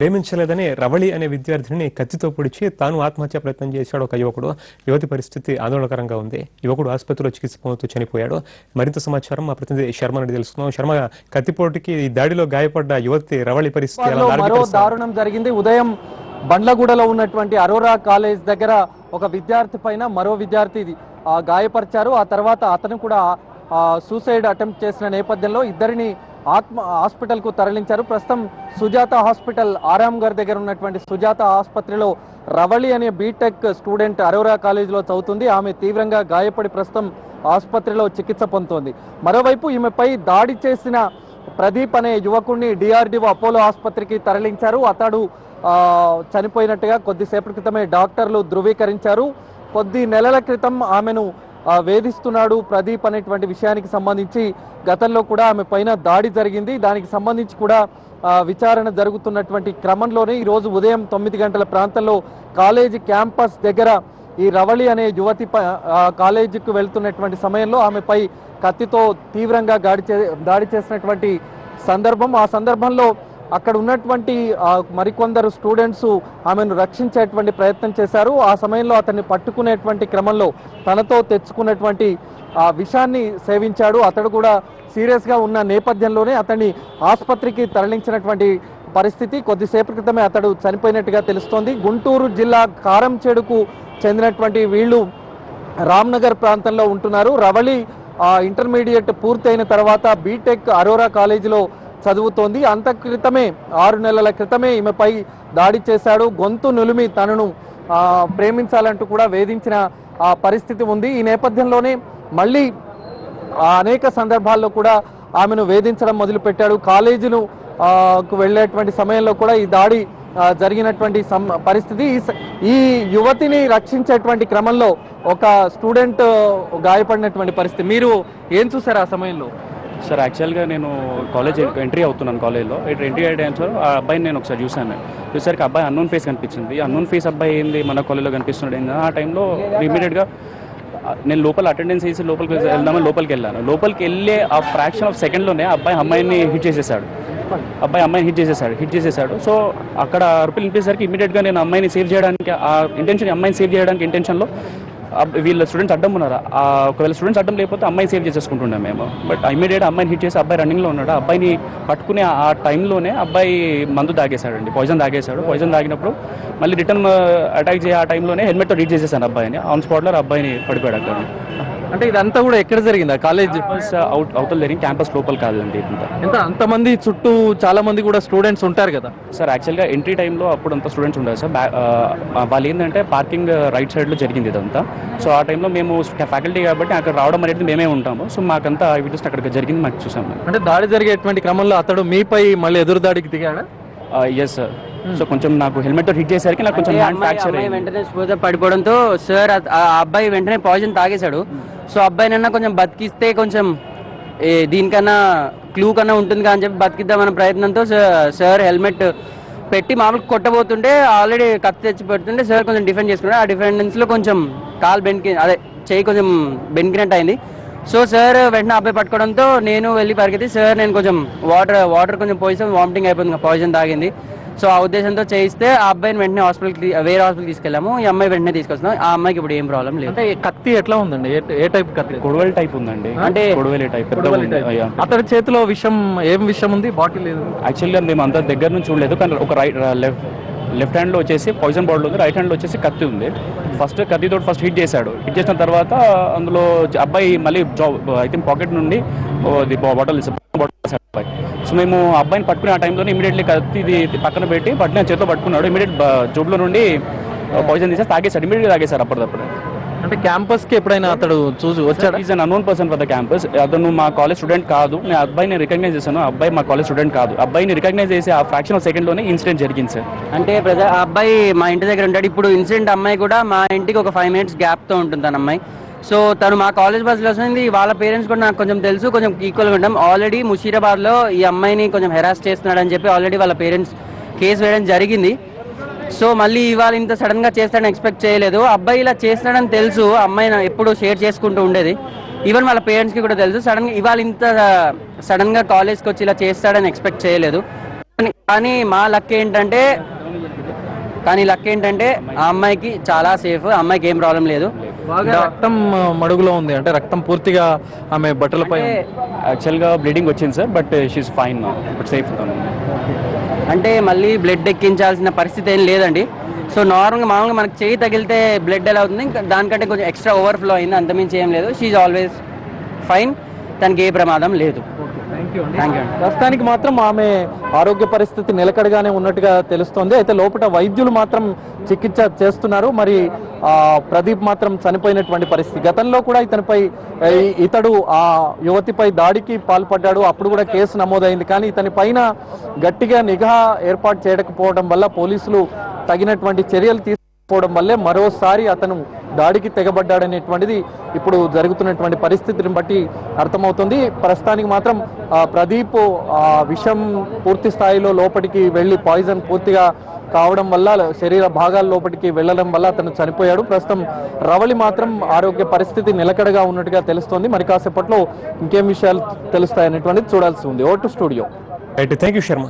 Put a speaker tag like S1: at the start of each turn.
S1: ప్రేమించలేదని రవళి అనే విద్యార్థిని కత్తితో పొడిచి తాను ఆత్మహత్య ప్రయత్నం చేశాడు ఒక యువకుడు. యువతి పరిస్థితి ఆందోళనకరంగా ఉంది. యువకుడు ఆసుపత్రిలో చికిత్స పొందుతూ చనిపోయాడు. మరింత సమాచారం మా ప్రతినిధి శర్మ నుండి తెలుసుకున్నాం. శర్మ, కత్తిపోటుకి ఈ దాడిలో గాయపడ్డ యువతి రవళి పరిస్థితి
S2: మరో దారుణం జరిగింది. ఉదయం బండ్లగూడలో ఉన్నటువంటి అరోరా కాలేజ్ దగ్గర ఒక విద్యార్థి పైన మరో విద్యార్థి గాయపరిచారు. ఆ తర్వాత అతను కూడా సూసైడ్ అటెంప్ట్ చేసిన నేపథ్యంలో ఇద్దరిని హాస్పిటల్ కు తరలించారు. ప్రస్తుతం సుజాత హాస్పిటల్ ఆరాంఘర్ దగ్గర ఉన్నటువంటి సుజాత ఆసుపత్రిలో రవళి అనే బీటెక్ స్టూడెంట్ అరోరా కాలేజీలో చదువుతుంది. ఆమె తీవ్రంగా గాయపడి ప్రస్తుతం ఆసుపత్రిలో చికిత్స పొందుతోంది. మరోవైపు ఈమెపై దాడి చేసిన ప్రదీప్ అనే యువకుడిని డిఆర్డిఓ అపోలో ఆసుపత్రికి తరలించారు. అతడు చనిపోయినట్టుగా కొద్దిసేపటి క్రితమే డాక్టర్లు ధృవీకరించారు. కొద్ది నెలల క్రితం ఆమెను వేధిస్తున్నాడు ప్రదీప్ అనేటువంటి విషయానికి సంబంధించి గతంలో కూడా ఆమె పైన దాడి జరిగింది. దానికి సంబంధించి కూడా విచారణ జరుగుతున్నటువంటి క్రమంలోనే ఈరోజు ఉదయం 9 గంటల ప్రాంతంలో కాలేజీ క్యాంపస్ దగ్గర ఈ రవళి అనే యువతి కాలేజీకి వెళ్తున్నటువంటి సమయంలో ఆమెపై కత్తితో తీవ్రంగా దాడి చేసినటువంటి సందర్భం. ఆ సందర్భంలో అక్కడ ఉన్నటువంటి మరికొందరు స్టూడెంట్స్ ఆమెను రక్షించేటువంటి ప్రయత్నం చేశారు. ఆ సమయంలో అతన్ని పట్టుకునేటువంటి క్రమంలో తనతో తెచ్చుకున్నటువంటి విషాన్ని సేవించాడు. అతడు కూడా సీరియస్గా ఉన్న నేపథ్యంలోనే అతన్ని ఆసుపత్రికి తరలించినటువంటి పరిస్థితి. కొద్దిసేపటి క్రితమే అతడు చనిపోయినట్టుగా తెలుస్తోంది. గుంటూరు జిల్లా కారంచేడుకు చెందినటువంటి వీళ్ళు రామ్నగర్ ప్రాంతంలో ఉంటున్నారు. రవళి ఇంటర్మీడియట్ పూర్తయిన తర్వాత బీటెక్ అరోరా కాలేజీలో చదువుతోంది. అంత క్రితమే 6 నెలల క్రితమే ఈమెపై దాడి చేశాడు. గొంతు నులిమి తనను ప్రేమించాలంటూ కూడా వేధించిన పరిస్థితి ఉంది. ఈ నేపథ్యంలోనే మళ్ళీ అనేక సందర్భాల్లో కూడా ఆమెను వేధించడం మొదలుపెట్టాడు. కాలేజీను వెళ్ళేటువంటి సమయంలో కూడా ఈ దాడి జరిగినటువంటి పరిస్థితి. ఈ యువతిని రక్షించేటువంటి క్రమంలో ఒక స్టూడెంట్ గాయపడినటువంటి పరిస్థితి. మీరు ఏం చూసారు ఆ సమయంలో?
S3: సార్, యాక్చువల్గా నేను కాలేజ్ ఎంట్రీ అవుతున్నాను. కాలేజ్లో ఎంట్రీ అయ్యాను సార్. ఆ అబ్బాయిని నేను ఒకసారి చూసారికి అబ్బాయి అన్నోన్ ఫేస్ కనిపించింది. అన్నోన్ ఫేస్ అబ్బాయి ఏంది మన కాలేజ్లో కనిపిస్తున్నాడు ఏంది. ఆ టైంలో ఇమీడియట్గా నేను లోపల అటెండెన్స్ వేసి లోపలికి వెళ్దామని లోపలికి వెళ్ళాను. లోపలికి వెళ్ళే ఆ ఫ్రాక్షన్ ఆఫ్ సెకండ్లోనే అమ్మాయిని హిట్ చేసేసాడు. హిట్ చేసేసాడు. సో అక్కడ అరుపులు వినిపించేసరికి ఇమీడియట్గా నేను అమ్మాయిని సేవ్ చేయడానికి అమ్మాయిని సేవ్ చేయడానికి ఇంటెన్షన్లో వీళ్ళ స్టూడెంట్స్ అడ్డం ఉన్నారు. ఒకవేళ స్టూడెంట్స్ అడ్డం లేకపోతే అమ్మాయి సేవ్ చేసేసుకుంటున్నాం మేము. బట్ ఇమీడియట్ అమ్మాయిని హిట్ చేసి అబ్బాయి రన్నింగ్లో ఉన్నాడు. అబ్బాయిని పట్టుకునే ఆ టైంలోనే అబ్బాయి మందు తాగేశాడండి, పాయిజన్ తాగినప్పుడు మళ్ళీ రిటర్న్ అటాక్ చేయ ఆ టైంలోనే హెల్మెట్తో రీడ్ చేసేసాను అబ్బాయిని. ఆన్ స్పాట్లో అబ్బాయిని పడిపోయాడు అక్కడ.
S2: అంటే ఇదంతా కూడా ఎక్కడ జరిగింది? కాలేజ్
S3: అవుతల జరిగింది, క్యాంపస్ లోపల కాదండి.
S2: అంతమంది చుట్టూ చాలా మంది కూడా స్టూడెంట్స్ ఉంటారు కదా
S3: సార్. యాక్చువల్గా ఎంట్రీ టైంలో అప్పుడు అంతా స్టూడెంట్స్ ఉంటారు సార్. వాళ్ళు ఏంటంటే పార్కింగ్ రైట్ సైడ్లో జరిగింది ఇదంతా. సో ఆ టైంలో మేము ఫ్యాకల్టీ కాబట్టి అక్కడ రావడం అనేది మేమే ఉంటాము. సో మాకంతా వీడియోస్ అక్కడ జరిగింది మాకు చూసాము.
S2: అంటే దాడి జరిగేటువంటి క్రమంలో అతడు మీపై మళ్ళీ ఎదురు దాడికి దిగాడా?
S3: Yes sir. సో కొంచెం నాకు హెల్మెట్ హిట్ చేసరికి నాకు కొంచెం హ్యాండ్ ఫ్రాక్చర్ అయ్యింది.
S4: వెంటనే స్పోజ్ పడిపోవడంతో సార్ ఆ అబ్బాయి వెంటనే పాయిజన్ తాగేశాడు. సో అబ్బాయినన్నా కొంచెం బతికిస్తే కొంచెం దీనికన్నా క్లూ కన్నా ఉంటుంది అని చెప్పి బతికిద్దామన్న ప్రయత్నంతో సార్ హెల్మెట్ పెట్టి మామూలుగా కొట్టబోతుంటే ఆల్రెడీ కత్తి తెచ్చి పెడుతుంటే సార్ కొంచెం డిఫెండ్ చేసుకున్నాడు. ఆ డిఫెండెన్స్లో కొంచెం కాలు చెయ్యి కొంచెం బెనికినట్టు అయింది. సో సార్ వెంటనే అబ్బాయి పట్టుకోవడంతో నేను వెళ్ళి పరిగెత్తి సార్ నేను కొంచెం వాటర్ కొంచెం పోయిస్తే వామిటింగ్ అయిపోతుంది, పాయిజన్ తాగింది. సో ఆ ఉద్దేశంతో చేయిస్తే ఆ అబ్బాయిని వెంటనే వేరే హాస్పిటల్కి తీసుకెళ్ళాము. ఈ అమ్మాయి వెంటనే తీసుకొస్తున్నాం. ఆ అమ్మాయికి ఇప్పుడు ఏం ప్రాబ్లం లేదు.
S2: అంటే కత్తి ఎట్లా ఉందండి? ఏ టైప్ కత్తి?
S3: కొడవలి టైప్ ఉందండి. అంటే కొడవలి టైప్.
S2: అతని చేతిలో ఏం విషయం ఉంది? బాటిల్ లేదు.
S3: యాక్చువల్గా మేము అంత దగ్గర నుంచి చూడలేదు, కానీ ఒక లెఫ్ట్ హ్యాండ్లో వచ్చేసి పాయిజన్ బాటిల్ ఉంది, రైట్ హ్యాండ్లో వచ్చేసి కత్తి ఉంది. కత్తితో హిట్ చేసిన తర్వాత అందులో అబ్బాయి మళ్ళీ ఐ థింక్ పాకెట్ నుండి బాటిల్ అబ్బాయి. సో మేము అబ్బాయిని పట్టుకునే ఆ టైంలోనే ఇమీడియట్లీ కత్తి పక్కన పెట్టి చేతిలో పట్టుకున్నాడు. ఇమీడియట్ జోబులో నుండి పాయిజన్ తీసేసి ఇమీడియట్గా తాగేశారు అప్పటిదప్పుడు.
S2: అంటే క్యాంపస్ కి ఎప్పుడైనా అతడు చూసి వచ్చాడు?
S3: Is an unknown person for the campus. అతను మా కాలేజ్ స్టూడెంట్ కాదు. నేను అబ్బాయిని రికగ్నైజ్ చేశాను. అబ్బాయి మా కాలేజ్ స్టూడెంట్ కాదు. అబ్బాయిని రికగ్నైజ్ చేసి ఆ ఫ్రాక్షన్ ఆఫ్ సెకండ్ లోనే ఇన్సిడెంట్ జరిగింది సార్.
S4: అంటే ఆ అబ్బాయి మా ఇంటి దగ్గర ఉంటాడు. ఇప్పుడు ఇన్సిడెంట్ అమ్మాయి కూడా మా ఇంటికి ఒక 5 minutes గ్యాప్తో ఉంటుంది తన అమ్మాయి. సో తను మా కాలేజ్ బస్సులో వస్తుంది. వాళ్ళ పేరెంట్స్ కూడా నాకు కొంచెం తెలుసు, కొంచెం ఈక్వల్గా ఉంటాం. ఆల్రెడీ ముషీరాబాద్లో ఈ అమ్మాయిని కొంచెం హెరాస్ చేస్తున్నాడు అని చెప్పి ఆల్రెడీ వాళ్ళ పేరెంట్స్ కేసు వేయడం జరిగింది. సో మళ్ళీ ఇవాళ ఇంత సడన్గా చేస్తాడని ఎక్స్పెక్ట్ చేయలేదు. అబ్బాయి ఇలా చేస్తాడని తెలుసు, అమ్మాయి ఎప్పుడు షేర్ చేసుకుంటూ ఉండేది. ఈవెన్ వాళ్ళ పేరెంట్స్కి కూడా తెలుసు. ఇవాళ ఇంత సడన్గా కాలేజ్కి వచ్చి ఇలా చేస్తాడని ఎక్స్పెక్ట్ చేయలేదు. కానీ మా లక్ ఏంటంటే ఆ అమ్మాయికి చాలా సేఫ్, ఆ అమ్మాయికి ఏం ప్రాబ్లం లేదు.
S2: బాగా రక్తం మడుగులో ఉంది, అంటే రక్తం పూర్తిగా ఆమె బట్టలపై ఉంది.
S3: యాక్చువల్గా బ్లీడింగ్ వచ్చింది sir, but she's fine, but safe.
S4: అంటే మళ్ళీ బ్లడ్ ఎక్కించాల్సిన పరిస్థితి ఏం లేదండి. సో మామూలుగా మనకి చేయి తగిలితే బ్లడ్ ఎలా అవుతుంది, ఇంకా దానికంటే కొంచెం ఎక్స్ట్రా ఓవర్ఫ్లో అయింది, అంతమించి ఏం లేదు. షీఈ్ ఆల్వేస్ ఫైన్, తనకి ఏ ప్రమాదం లేదు. Thank you.
S2: ప్రస్తుతానికి మాత్రం ఆమె ఆరోగ్య పరిస్థితి నిలకడగానే ఉన్నట్టుగా తెలుస్తోంది. అయితే లోపల వైద్యులు మాత్రం చికిత్స చేస్తున్నారు. మరి ప్రదీప్ మాత్రం చనిపోయినటువంటి పరిస్థితి. గతంలో కూడా ఇతడు ఆ యువతిపై దాడికి పాల్పడ్డాడు, అప్పుడు కూడా కేసు నమోదైంది. కానీ ఇతని పైన గట్టిగా నిఘా ఏర్పాటు చేయకపోవడం వల్ల, పోలీసులు తగినటువంటి చర్యలు తీసుకోవడం వల్లే మరోసారి అతను దాడికి తెగబడ్డాడనేటువంటిది ఇప్పుడు జరుగుతున్నటువంటి పరిస్థితిని బట్టి అర్థమవుతుంది. ప్రస్తుతానికి మాత్రం ప్రదీప్ విషం పూర్తి స్థాయిలో లోపలికి వెళ్ళి పాయిజన్ పూర్తిగా కావడం వల్ల, శరీర భాగాల లోపలికి వెళ్ళడం వల్ల అతను చనిపోయాడు. ప్రస్తుతం రవళి మాత్రం ఆరోగ్య పరిస్థితి నిలకడగా ఉన్నట్టుగా తెలుస్తోంది. మరి కాసేపట్లో ఇంకేం విషయాలు తెలుస్తాయనేటువంటిది చూడాల్సి ఉంది. Vote studio.
S1: Right, thank you Sharma.